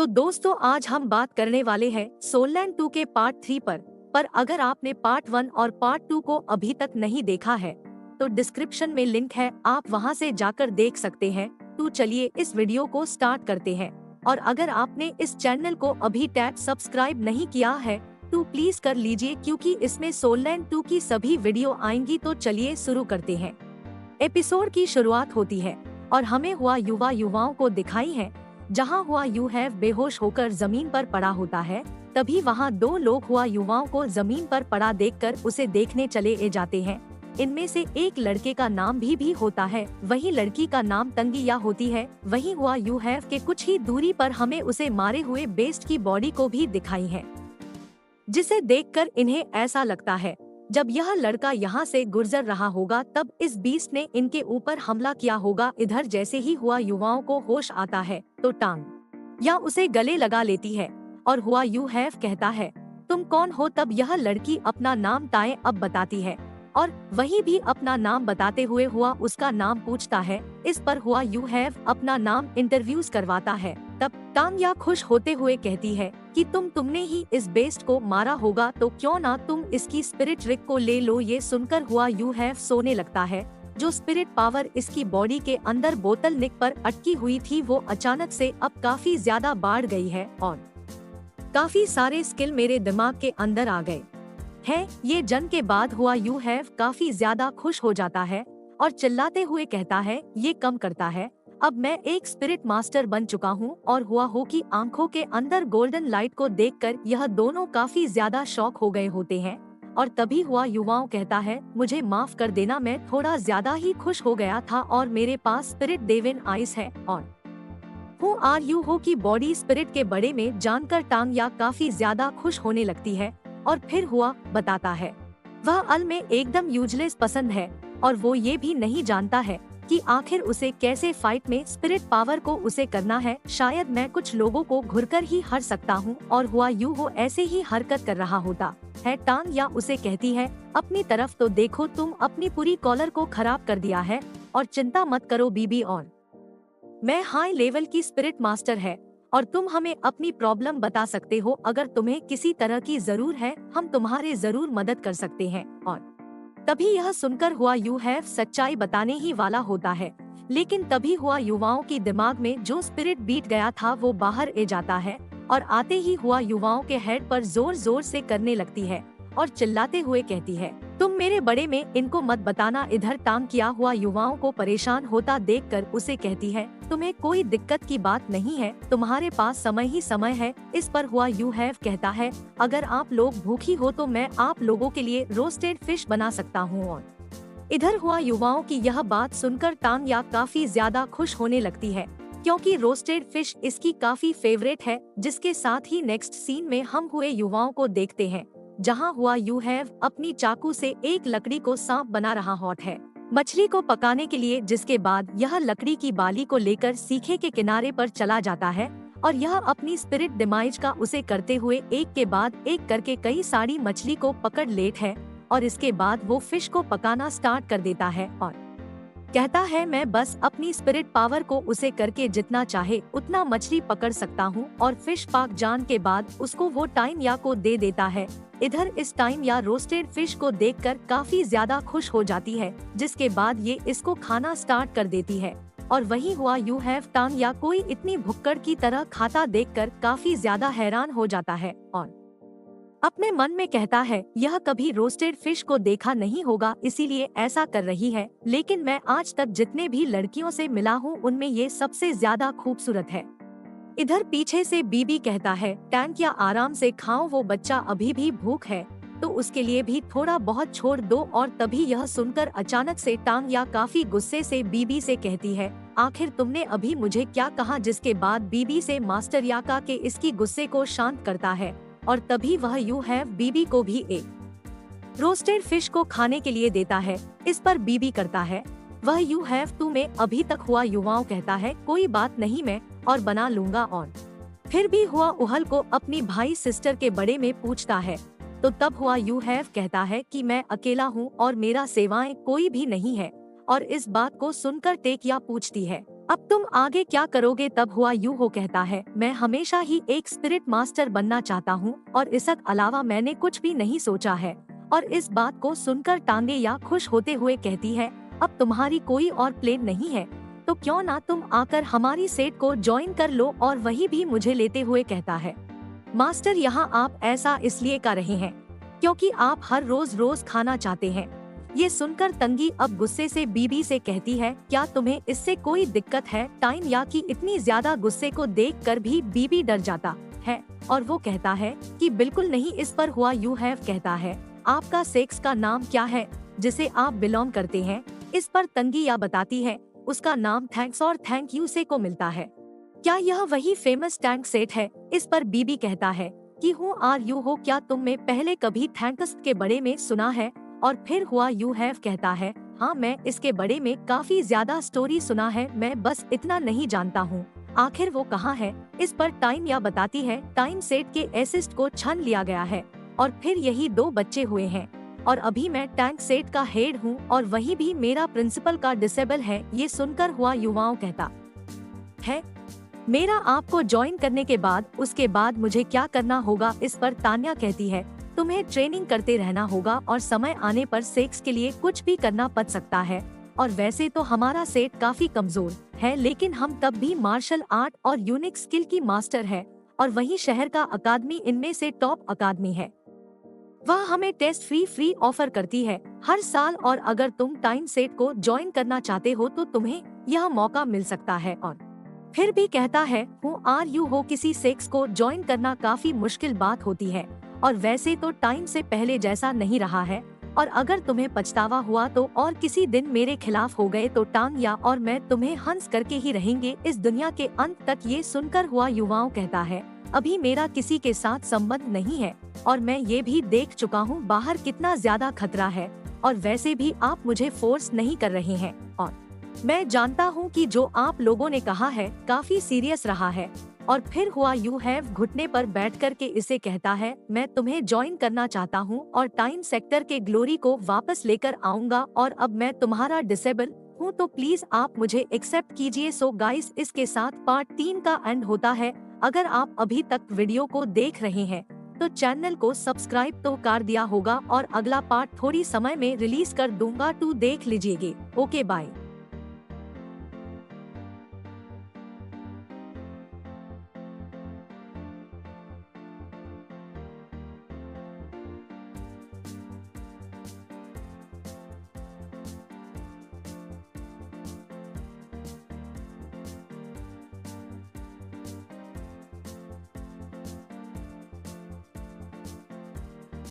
तो दोस्तों आज हम बात करने वाले हैं सोललैंड 2 के पार्ट 3 पर अगर आपने पार्ट 1 और पार्ट 2 को अभी तक नहीं देखा है तो डिस्क्रिप्शन में लिंक है, आप वहां से जाकर देख सकते हैं। तो चलिए इस वीडियो को स्टार्ट करते हैं। और अगर आपने इस चैनल को अभी तक सब्सक्राइब नहीं किया है तो प्लीज कर लीजिए, क्योंकि इसमें सोललैंड 2 की सभी वीडियो आएंगी। तो चलिए शुरू करते हैं। एपिसोड की शुरुआत होती है और हमें युवाओं को दिखाई है जहां यूहैव बेहोश होकर जमीन पर पड़ा होता है। तभी वहां दो लोग युवाओं को जमीन पर पड़ा देखकर उसे देखने चले जाते हैं। इनमें से एक लड़के का नाम भी होता है, वही लड़की का नाम तंगिया होती है। वहीं यूहैव के कुछ ही दूरी पर हमें उसे मारे हुए बेस्ट की बॉडी को भी दिखाई है, जिसे देखकर इन्हें ऐसा लगता है जब यह लड़का यहाँ से गुजर रहा होगा तब इस बीस्ट ने इनके ऊपर हमला किया होगा। इधर जैसे ही युवाओं को होश आता है तो टांग या उसे गले लगा लेती है और यूहैव कहता है तुम कौन हो। तब यह लड़की अपना नाम ताए अब बताती है और वही भी अपना नाम बताते हुए उसका नाम पूछता है। इस पर यूहैव अपना नाम इंटरव्यूज करवाता है। तब टांगिया खुश होते हुए कहती है कि तुमने ही इस बेस्ट को मारा होगा, तो क्यों ना तुम इसकी स्पिरिट रिक को ले लो। ये सुनकर यूहैव सोने लगता है। जो स्पिरिट पावर इसकी बॉडी के अंदर बोतल निक पर अटकी हुई थी वो अचानक से अब काफी ज्यादा बढ़ गई है और काफी सारे स्किल मेरे दिमाग के अंदर आ गए है। ये जन के बाद यूहैव काफी ज्यादा खुश हो जाता है और चिल्लाते हुए कहता है ये कम करता है, अब मैं एक स्पिरिट मास्टर बन चुका हूँ। और की आंखों के अंदर गोल्डन लाइट को देखकर यह दोनों काफी ज्यादा शॉक हो गए होते हैं। और तभी युवाओं कहता है मुझे माफ कर देना, मैं थोड़ा ज्यादा ही खुश हो गया था और मेरे पास स्पिरिट देवन आइस है। और हु आर यू हो की बॉडी स्पिरिट के बड़े में जानकर टांगिया काफी ज्यादा खुश होने लगती है और फिर बताता है वह अल में एकदम यूजलेस पसंद है और वो ये भी नहीं जानता है कि आखिर उसे कैसे फाइट में स्पिरिट पावर को उसे करना है। शायद मैं कुछ लोगों को घुरकर ही हर सकता हूँ और ऐसे ही हरकत कर रहा होता है। टांगिया उसे कहती है अपनी तरफ तो देखो, तुम अपनी पूरी कॉलर को खराब कर दिया है और चिंता मत करो बीबी, और मैं हाई लेवल की स्पिरिट मास्टर है और तुम हमें अपनी प्रॉब्लम बता सकते हो। अगर तुम्हें किसी तरह की जरूरत है हम तुम्हारे जरूर मदद कर सकते हैं। और तभी यह सुनकर यूहैव सच्चाई बताने ही वाला होता है, लेकिन तभी युवाओं की दिमाग में जो स्पिरिट बीट गया था वो बाहर जाता है और आते ही युवाओं के हेड पर जोर जोर से करने लगती है और चिल्लाते हुए कहती है तुम मेरे बड़े में इनको मत बताना। इधर टांग किया युवाओं को परेशान होता देखकर उसे कहती है तुम्हें कोई दिक्कत की बात नहीं है, तुम्हारे पास समय ही समय है। इस पर यूहैव कहता है अगर आप लोग भूखी हो तो मैं आप लोगों के लिए रोस्टेड फिश बना सकता हूँ। और इधर युवाओं की यह बात सुनकर टांगिया काफी ज्यादा खुश होने लगती है, क्योंकि रोस्टेड फिश इसकी काफी फेवरेट है। जिसके साथ ही नेक्स्ट सीन में हम युवाओं को देखते हैं जहां यूहैव अपनी चाकू से एक लकड़ी को सांप बना रहा है मछली को पकाने के लिए। जिसके बाद यह लकड़ी की बाली को लेकर सीखे के किनारे पर चला जाता है और यह अपनी स्पिरिट डिमाइज का उसे करते हुए एक के बाद एक करके कई सारी मछली को पकड़ लेट है। और इसके बाद वो फिश को पकाना स्टार्ट कर देता है और कहता है मैं बस अपनी स्पिरिट पावर को उसे करके जितना चाहे उतना मछली पकड़ सकता हूँ। और फिश पाक जान के बाद उसको वो टाइम या को दे देता है। इधर इस टाइम या रोस्टेड फिश को देखकर काफी ज्यादा खुश हो जाती है, जिसके बाद ये इसको खाना स्टार्ट कर देती है। और वही यूहैव टांगिया कोई इतनी भुक्कड़ की तरह खाता देखकर काफी ज्यादा हैरान हो जाता है और अपने मन में कहता है यह कभी रोस्टेड फिश को देखा नहीं होगा इसीलिए ऐसा कर रही है, लेकिन मैं आज तक जितने भी लड़कियों से मिला हूँ उनमें ये सबसे ज्यादा खूबसूरत है। इधर पीछे से बीबी कहता है टांगिया आराम से खाओ, वो बच्चा अभी भी भूख है तो उसके लिए भी थोड़ा बहुत छोड़ दो। और तभी यह सुनकर अचानक से टांगिया काफी गुस्से से बीबी से कहती है आखिर तुमने अभी मुझे क्या कहा। जिसके बाद बीबी से मास्टर याका के इसकी गुस्से को शांत करता है और तभी वह यूहैव बीबी को भी एक रोस्टेड फिश को खाने के लिए देता है। इस पर बीबी करता है वह यूहैव तुम्हें अभी तक युवाओं कहता है कोई बात नहीं मैं और बना लूंगा। और फिर भी उहल को अपनी भाई सिस्टर के बड़े में पूछता है तो तब यूहैव कहता है कि मैं अकेला हूँ और मेरा सेवाएं कोई भी नहीं है। और इस बात को सुनकर टेकिया पूछती है अब तुम आगे क्या करोगे? तब हुआ यूं हो कहता है, मैं हमेशा ही एक स्पिरिट मास्टर बनना चाहता हूँ और इसके अलावा मैंने कुछ भी नहीं सोचा है। और इस बात को सुनकर टांगे या खुश होते हुए कहती है, अब तुम्हारी कोई और प्लान नहीं है तो क्यों ना तुम आकर हमारी सेट को ज्वाइन कर लो। और वही भी मुझे लेते हुए कहता है, मास्टर यहाँ आप ऐसा इसलिए कर रहे हैं क्योंकि आप हर रोज रोज खाना चाहते हैं। ये सुनकर तंगी अब गुस्से से बीबी से कहती है, क्या तुम्हें इससे कोई दिक्कत है? टाइम या की इतनी ज्यादा गुस्से को देखकर भी बीबी डर जाता है और वो कहता है कि बिल्कुल नहीं। इस पर हुआ यू हैव कहता है, आपका सेक्स का नाम क्या है जिसे आप बिलोंग करते हैं? इस पर तंगी या बताती है, उसका नाम थैंक्स और थैंक यू से को मिलता है। क्या यह वही फेमस टैंक सेट है? इस पर बीबी कहता है कि हूँ आर यू हो, क्या तुमने पहले कभी थैंक्स के बारे में सुना है? और फिर हुआ यू हैव कहता है, हाँ मैं इसके बारे में काफी ज्यादा स्टोरी सुना है, मैं बस इतना नहीं जानता हूँ आखिर वो कहाँ है। इस पर टाइम या बताती है, टाइम सेट के एसिस्ट को छीन लिया गया है और फिर यही 2 बच्चे हुए हैं और अभी मैं टैंक सेट का हेड हूँ और वही भी मेरा प्रिंसिपल का डिसेबल है। ये सुनकर हुआ युवाओं कहता है, मेरा आपको ज्वाइन करने के बाद उसके बाद मुझे क्या करना होगा? इस पर तान्या कहती है, तुम्हें ट्रेनिंग करते रहना होगा और समय आने पर सेक्स के लिए कुछ भी करना पड़ सकता है। और वैसे तो हमारा सेट काफी कमजोर है लेकिन हम तब भी मार्शल आर्ट और यूनिक स्किल की मास्टर है और वही शहर का अकादमी इनमें से टॉप अकादमी है। वह हमें टेस्ट फ्री ऑफर करती है हर साल और अगर तुम टाइम सेट को ज्वाइन करना चाहते हो तो तुम्हें यह मौका मिल सकता है। और फिर भी कहता है, हूँ आर यू हो, किसी सेक्स को ज्वाइन करना काफी मुश्किल बात होती है और वैसे तो टाइम से पहले जैसा नहीं रहा है और अगर तुम्हें पछतावा हुआ तो और किसी दिन मेरे खिलाफ हो गए तो टांग या और मैं तुम्हें हंस करके ही रहेंगे इस दुनिया के अंत तक। ये सुनकर हुआ युवाओं कहता है, अभी मेरा किसी के साथ संबंध नहीं है और मैं ये भी देख चुका हूँ बाहर कितना ज्यादा खतरा है और वैसे भी आप मुझे फोर्स नहीं कर रहे हैं और मैं जानता हूँ कि जो आप लोगों ने कहा है काफी सीरियस रहा है। और फिर हुआ यू हैव घुटने पर बैठ कर के इसे कहता है, मैं तुम्हें ज्वाइन करना चाहता हूँ और टाइम सेक्टर के ग्लोरी को वापस लेकर आऊंगा और अब मैं तुम्हारा डिसेबल हूँ तो प्लीज आप मुझे एक्सेप्ट कीजिए। सो गाइस, इसके साथ पार्ट 3 का एंड होता है। अगर आप अभी तक वीडियो को देख रहे हैं तो चैनल को सब्सक्राइब तो कर दिया होगा और अगला पार्ट थोड़ी समय में रिलीज कर दूंगा, तो देख लीजिएगा। Okay bye.